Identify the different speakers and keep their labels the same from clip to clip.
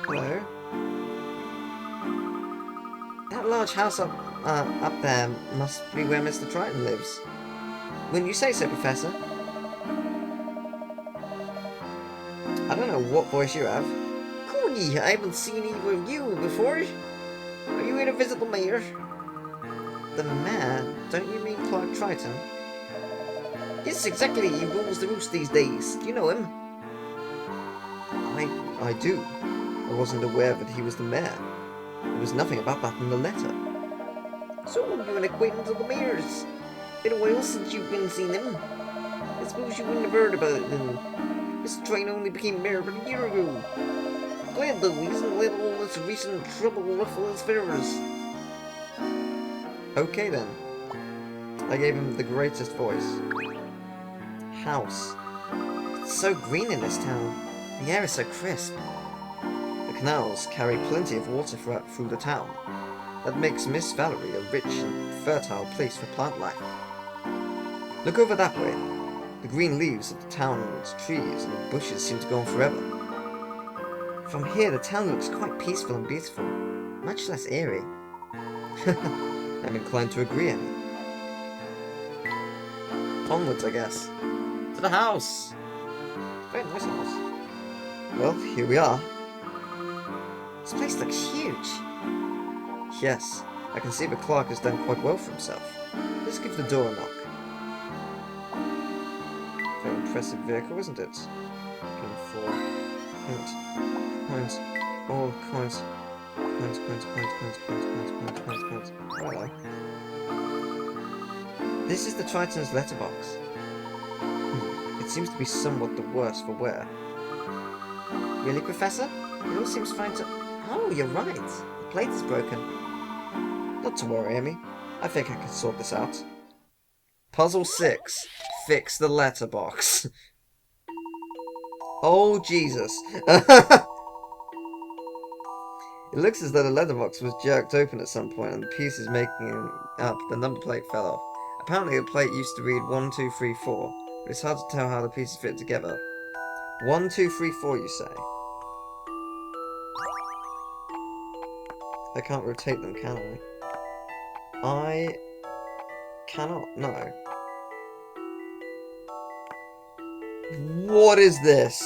Speaker 1: Hello. That large house up there must be where Mr. Triton lives. Wouldn't you say so, Professor? I don't know what voice you have. Corgi, I haven't seen either of you before. Are you here to visit the mayor? The mayor? Don't you mean Clark Triton? Yes, exactly. He rules the roost these days. Do you know him? I do. I wasn't aware that he was the mayor. There was nothing about that in the letter. So, you're an acquaintance of the mayor's. Been a while since you've been seen him. I suppose you wouldn't have heard about it then. Mr. Train only became mayor about a year ago. Glad though he hasn't let all this recent trouble ruffle his feathers. Okay then. I gave him the greatest voice. House. It's so green in this town. The air is so crisp. The canals carry plenty of water through the town. That makes Miss Valerie a rich and fertile place for plant life. Look over that way. The green leaves of the town's trees and bushes seem to go on forever. From here, the town looks quite peaceful and beautiful, much less eerie. I'm inclined to agree, Emmy. Onwards, I guess. To the house! Very nice house. Well, here we are. This place looks huge. Yes, I can see the clerk has done quite well for himself. Let's give the door a knock. Very impressive vehicle, isn't it? Looking for coins. All coins. Coins. Hello. This is the Triton's letterbox. It seems to be somewhat the worse for wear. Really, Professor? It all seems fine to... Oh, you're right. The plate is broken. Not to worry, Amy. I think I can sort this out. Puzzle 6. Fix the letterbox. Oh, Jesus. It looks as though the letterbox was jerked open at some point and the pieces making up the number plate fell off. Apparently the plate used to read 1, 2, 3, 4, but it's hard to tell how the pieces fit together. 1, 2, 3, 4, you say? I can't rotate them, can I? I cannot, no. What is this?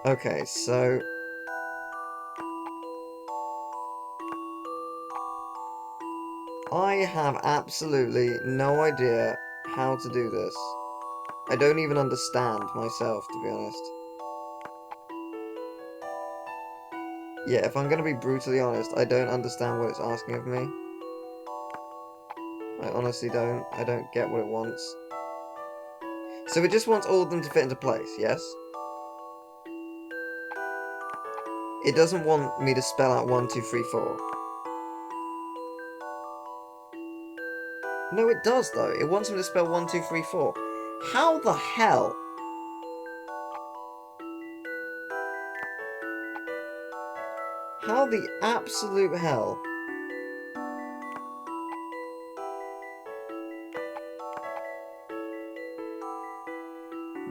Speaker 1: Okay, so... I have absolutely no idea how to do this. I don't even understand myself, to be honest. Yeah, if I'm gonna be brutally honest, I don't understand what it's asking of me. I honestly don't. I don't get what it wants. So it just wants all of them to fit into place, yes? It doesn't want me to spell out 1, 2, 3, 4. No, it does, though. It wants me to spell 1, 2, 3, 4. How the hell? How the absolute hell?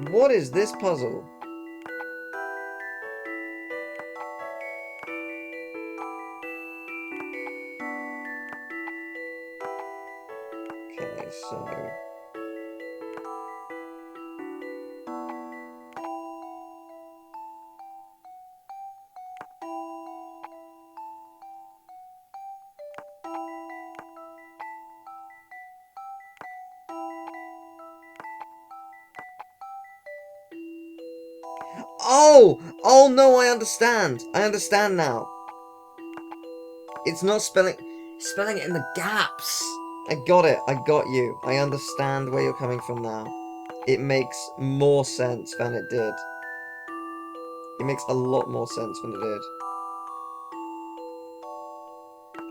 Speaker 1: What is this puzzle? Okay, so... Oh! Oh no, I understand! I understand now. It's not spelling it in the gaps. I got it. I got you. I understand where you're coming from now. It makes more sense than it did. It makes a lot more sense than it did.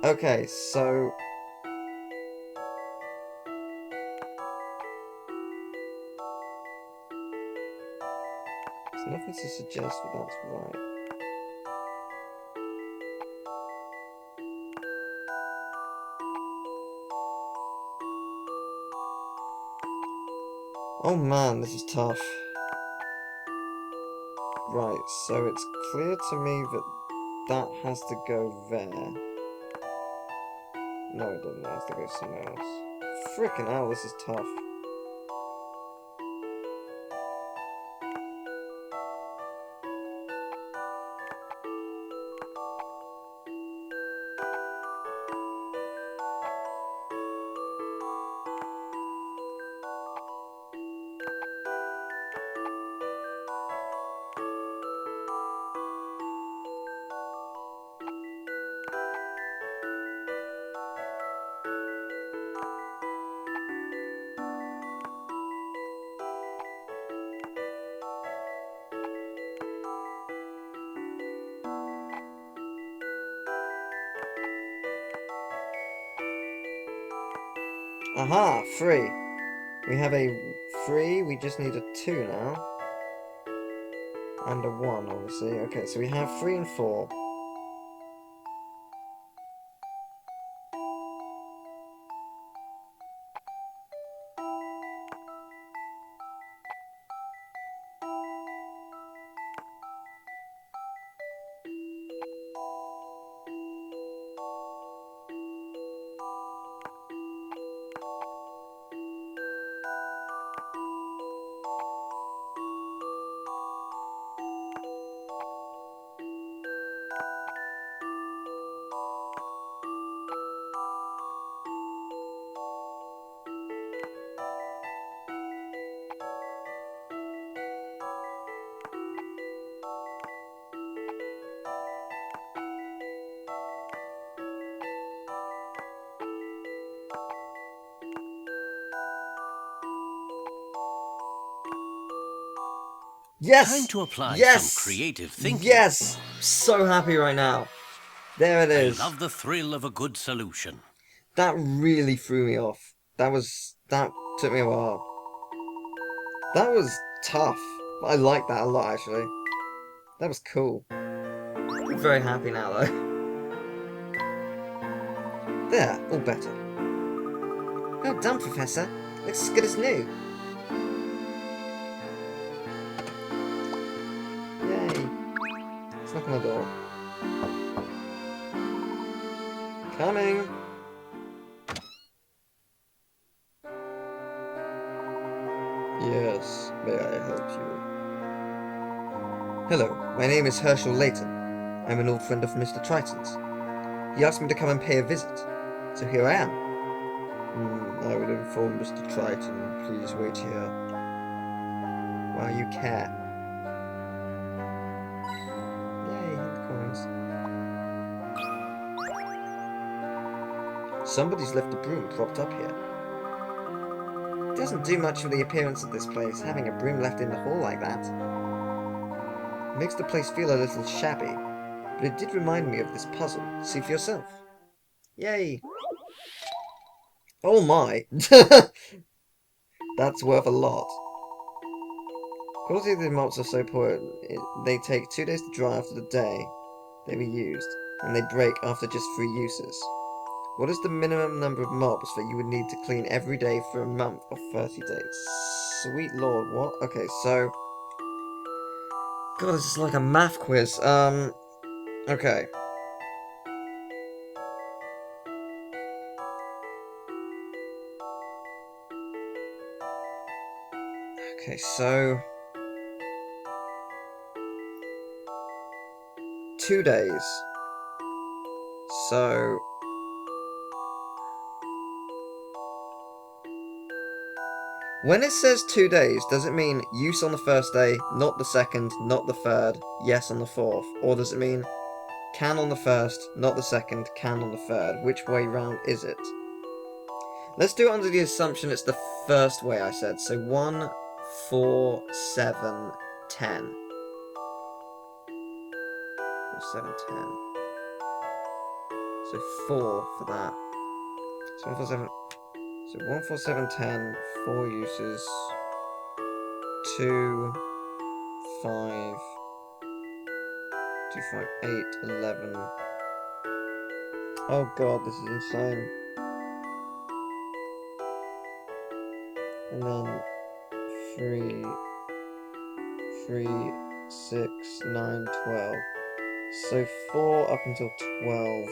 Speaker 1: Okay, so... there's nothing to suggest that that's right. Oh man, this is tough. Right, so it's clear to me that that has to go there. No, it doesn't. It has to go somewhere else. Frickin' hell, this is tough. Aha! 3. We have a 3, we just need a 2 now. And a 1, obviously. Okay, so we have 3 and 4. Yes!
Speaker 2: Time to apply
Speaker 1: yes!
Speaker 2: some creative thinking.
Speaker 1: Yes! So happy right now. There it is.
Speaker 2: I love the thrill of a good solution.
Speaker 1: That really threw me off. That took me a while. That was tough. I liked that a lot, actually. That was cool. I'm very happy now, though. There, all better. Well done, Professor. Looks as good as new. Yay. Let's knock on the door. Coming. Yes, may I help you? Hello, my name is Herschel Layton. I'm an old friend of Mr. Triton's. He asked me to come and pay a visit, so here I am. I will inform Mr. Triton. Please wait here. While you care. Yay, hit coins. Somebody's left a broom propped up here. It doesn't do much for the appearance of this place, having a broom left in the hall like that. It makes the place feel a little shabby, but it did remind me of this puzzle. See for yourself. Yay! Oh my! That's worth a lot. Quality of the mops are so poor, they take 2 days to dry after the day they were used, and they break after just 3 uses. What is the minimum number of mobs that you would need to clean every day for a month of 30 days? Sweet lord, what? Okay, so... God, this is like a math quiz. Okay. Okay, so... 2 days. So... When it says 2 days, does it mean use on the first day, not the second, not the third, yes on the fourth? Or does it mean can on the first, not the second, can on the third? Which way round is it? Let's do it under the assumption it's the first way I said. So 1, 4, 7, 10. 4, 7, 10. So 4 for that. So 1, 4, 7. So 1, 4, 7, 10. 4 uses. 2, 5. 2, 5, 8, 11. Oh god, this is insane. And then 3, 3, 6, 9, 12. So 4 up until 12.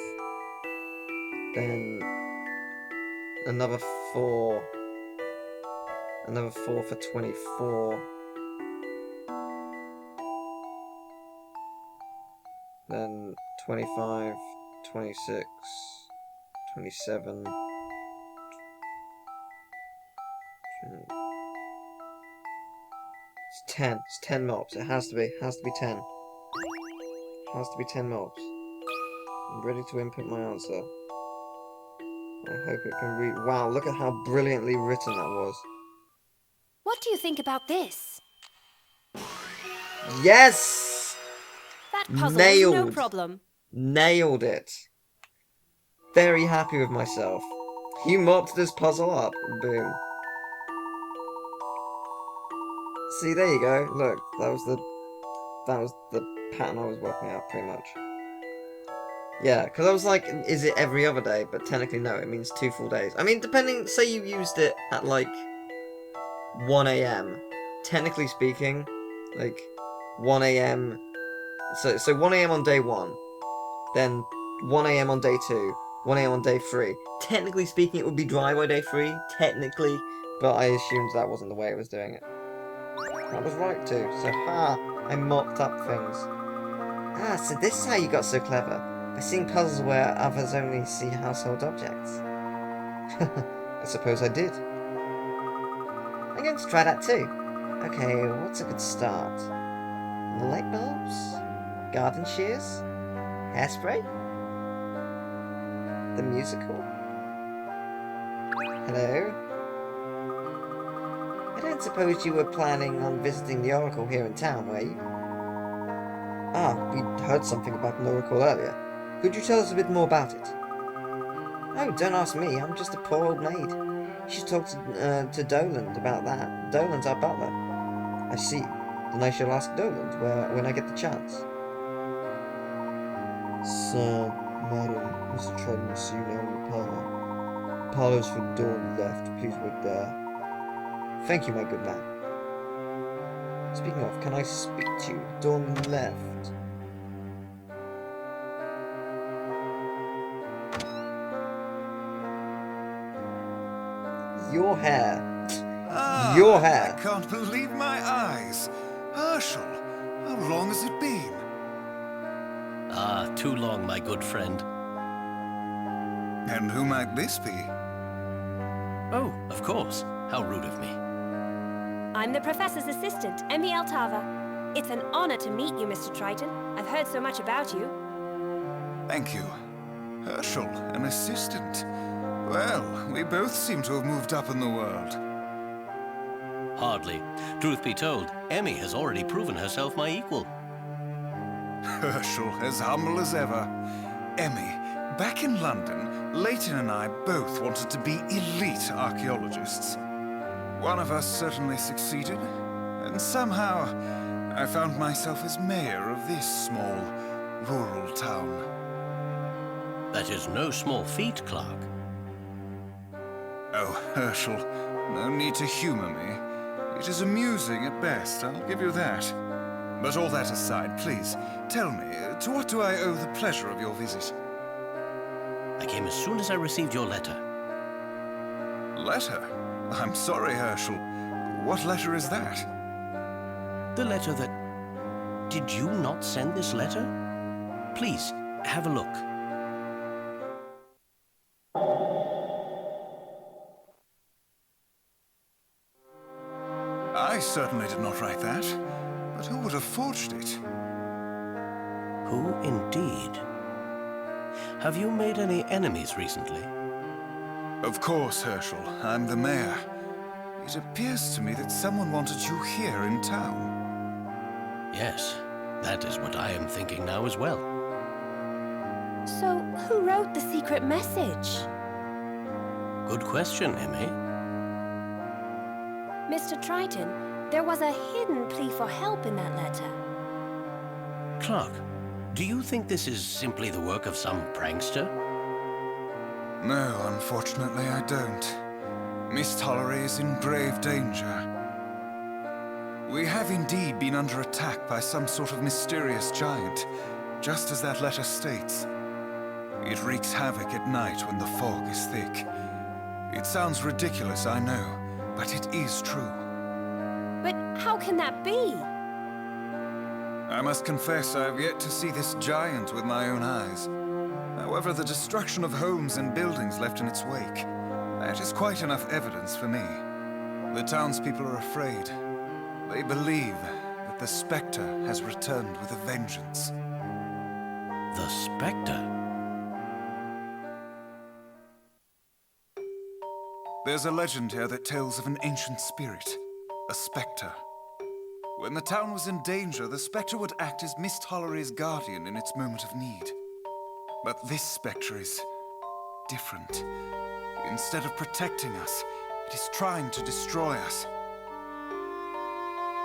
Speaker 1: Then another 4. Another 4 for 24. Then 25, 26, 27. It's 10. It's 10 mobs. It has to be. Has to be 10. Has to be 10 mobs. I'm ready to input my answer. I hope it can read. Wow, look at how brilliantly written that was.
Speaker 3: What do you think about this?
Speaker 1: Yes!
Speaker 3: That puzzle
Speaker 1: Nailed.
Speaker 3: was no problem.
Speaker 1: Nailed it. Very happy with myself. You mopped this puzzle up. Boom. See, there you go. Look, that was the pattern I was working out, pretty much. Yeah, because I was like, is it every other day? But technically, no, it means 2 full days. I mean, depending, say you used it at, like, 1 AM. Technically speaking, like, 1 AM... So 1 AM on day 1, then 1 AM on day 2, 1 AM on day 3. Technically speaking, it would be dry by day 3, technically, but I assumed that wasn't the way it was doing it. That was right too, so I mocked up things. Ah, so this is how you got so clever. By seeing puzzles where others only see household objects. I suppose I did. I'm going to try that too. Okay, what's a good start? Light bulbs? Garden shears? Hairspray? The musical? Hello? I don't suppose you were planning on visiting the Oracle here in town, were you? Ah, we heard something about an Oracle earlier. Could you tell us a bit more about it? Oh, don't ask me, I'm just a poor old maid. You should talk to Doland about that. Doland's our butler. I see. Then I shall ask Doland when I get the chance. Sir, madam, Mr. Triton will see you now in the parlour. Parlour's for door on the left. Please wait there. Thank you, my good man. Speaking of, can I speak to you? Door on the left. Your hair. Your hair.
Speaker 4: I can't believe my eyes. Herschel, how long has it been?
Speaker 2: Ah, too long, my good friend.
Speaker 4: And who might this be?
Speaker 2: Oh, of course. How rude of me.
Speaker 3: I'm the professor's assistant, Emmy Altava. It's an honor to meet you, Mr. Triton. I've heard so much about you.
Speaker 4: Thank you. Herschel, an assistant. Well, we both seem to have moved up in the world.
Speaker 2: Hardly. Truth be told, Emmy has already proven herself my equal.
Speaker 4: Herschel, as humble as ever. Emmy, back in London, Layton and I both wanted to be elite archaeologists. One of us certainly succeeded, and somehow I found myself as mayor of this small, rural town.
Speaker 2: That is no small feat, Clark.
Speaker 4: Oh, Herschel, no need to humor me. It is amusing at best, I'll give you that. But all that aside, please, tell me, to what do I owe the pleasure of your visit?
Speaker 2: I came as soon as I received your letter.
Speaker 4: Letter? I'm sorry, Herschel. What letter is that?
Speaker 2: The letter that... Did you not send this letter? Please, have a look.
Speaker 4: I certainly did not write that. But who would have forged it?
Speaker 2: Who indeed? Have you made any enemies recently?
Speaker 4: Of course, Herschel. I'm the mayor. It appears to me that someone wanted you here in town.
Speaker 2: Yes, that is what I am thinking now as well.
Speaker 3: So, who wrote the secret message?
Speaker 2: Good question, Emmy.
Speaker 3: Mr. Triton, there was a hidden plea for help in that letter.
Speaker 2: Clark, do you think this is simply the work of some prankster?
Speaker 4: No, unfortunately I don't. Miss Tollery is in grave danger. We have indeed been under attack by some sort of mysterious giant, just as that letter states. It wreaks havoc at night when the fog is thick. It sounds ridiculous, I know, but it is true.
Speaker 3: But how can that be?
Speaker 4: I must confess I have yet to see this giant with my own eyes. However, the destruction of homes and buildings left in its wake, that is quite enough evidence for me. The townspeople are afraid. They believe that the Spectre has returned with a vengeance.
Speaker 2: The Spectre?
Speaker 4: There's a legend here that tells of an ancient spirit, a Spectre. When the town was in danger, the Spectre would act as Mist Hollery's guardian in its moment of need. But this Spectre is different. Instead of protecting us, it is trying to destroy us.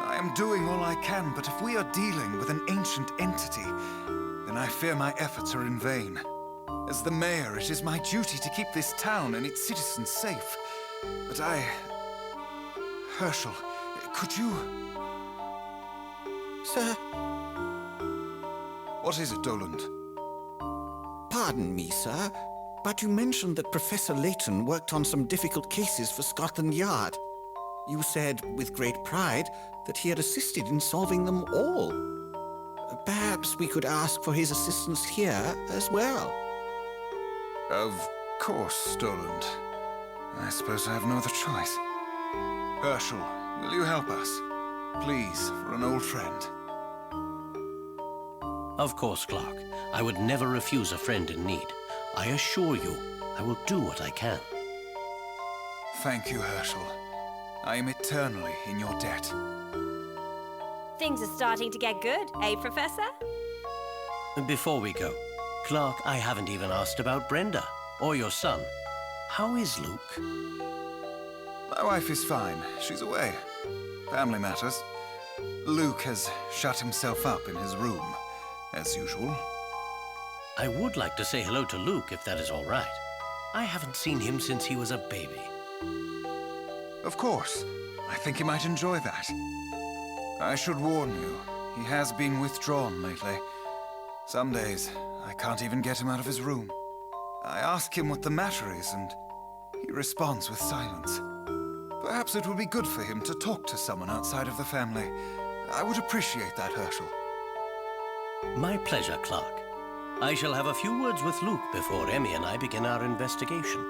Speaker 4: I am doing all I can, but if we are dealing with an ancient entity, then I fear my efforts are in vain. As the mayor, it is my duty to keep this town and its citizens safe. But Herschel, could you...
Speaker 5: Sir,
Speaker 4: What is it, Doland?
Speaker 5: pardon me, sir, but you mentioned that Professor Layton worked on some difficult cases for Scotland Yard. You said, with great pride, that he had assisted in solving them all. Perhaps we could ask for his assistance here as well.
Speaker 4: Of course, Doland. I suppose I have no other choice. Herschel, will you help us? Please, for an old friend.
Speaker 2: Of course, Clark. I would never refuse a friend in need. I assure you, I will do what I can.
Speaker 4: Thank you, Herschel. I am eternally in your debt.
Speaker 3: Things are starting to get good, eh, Professor?
Speaker 2: Before we go, Clark, I haven't even asked about Brenda, or your son. How is Luke?
Speaker 4: My wife is fine. She's away. Family matters. Luke has shut himself up in his room, as usual.
Speaker 2: I would like to say hello to Luke, if that is all right. I haven't seen him since he was a baby.
Speaker 4: Of course. I think he might enjoy that. I should warn you, he has been withdrawn lately. Some days, I can't even get him out of his room. I ask him what the matter is, and he responds with silence. Perhaps it would be good for him to talk to someone outside of the family. I would appreciate that, Herschel.
Speaker 2: My pleasure, Clark. I shall have a few words with Luke before Emmy and I begin our investigation.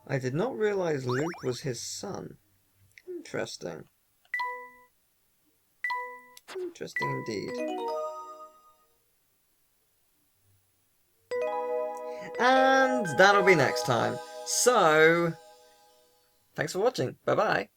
Speaker 1: I did not realize Luke was his son. Interesting. Interesting indeed. And that'll be next time. So, thanks for watching. Bye-bye.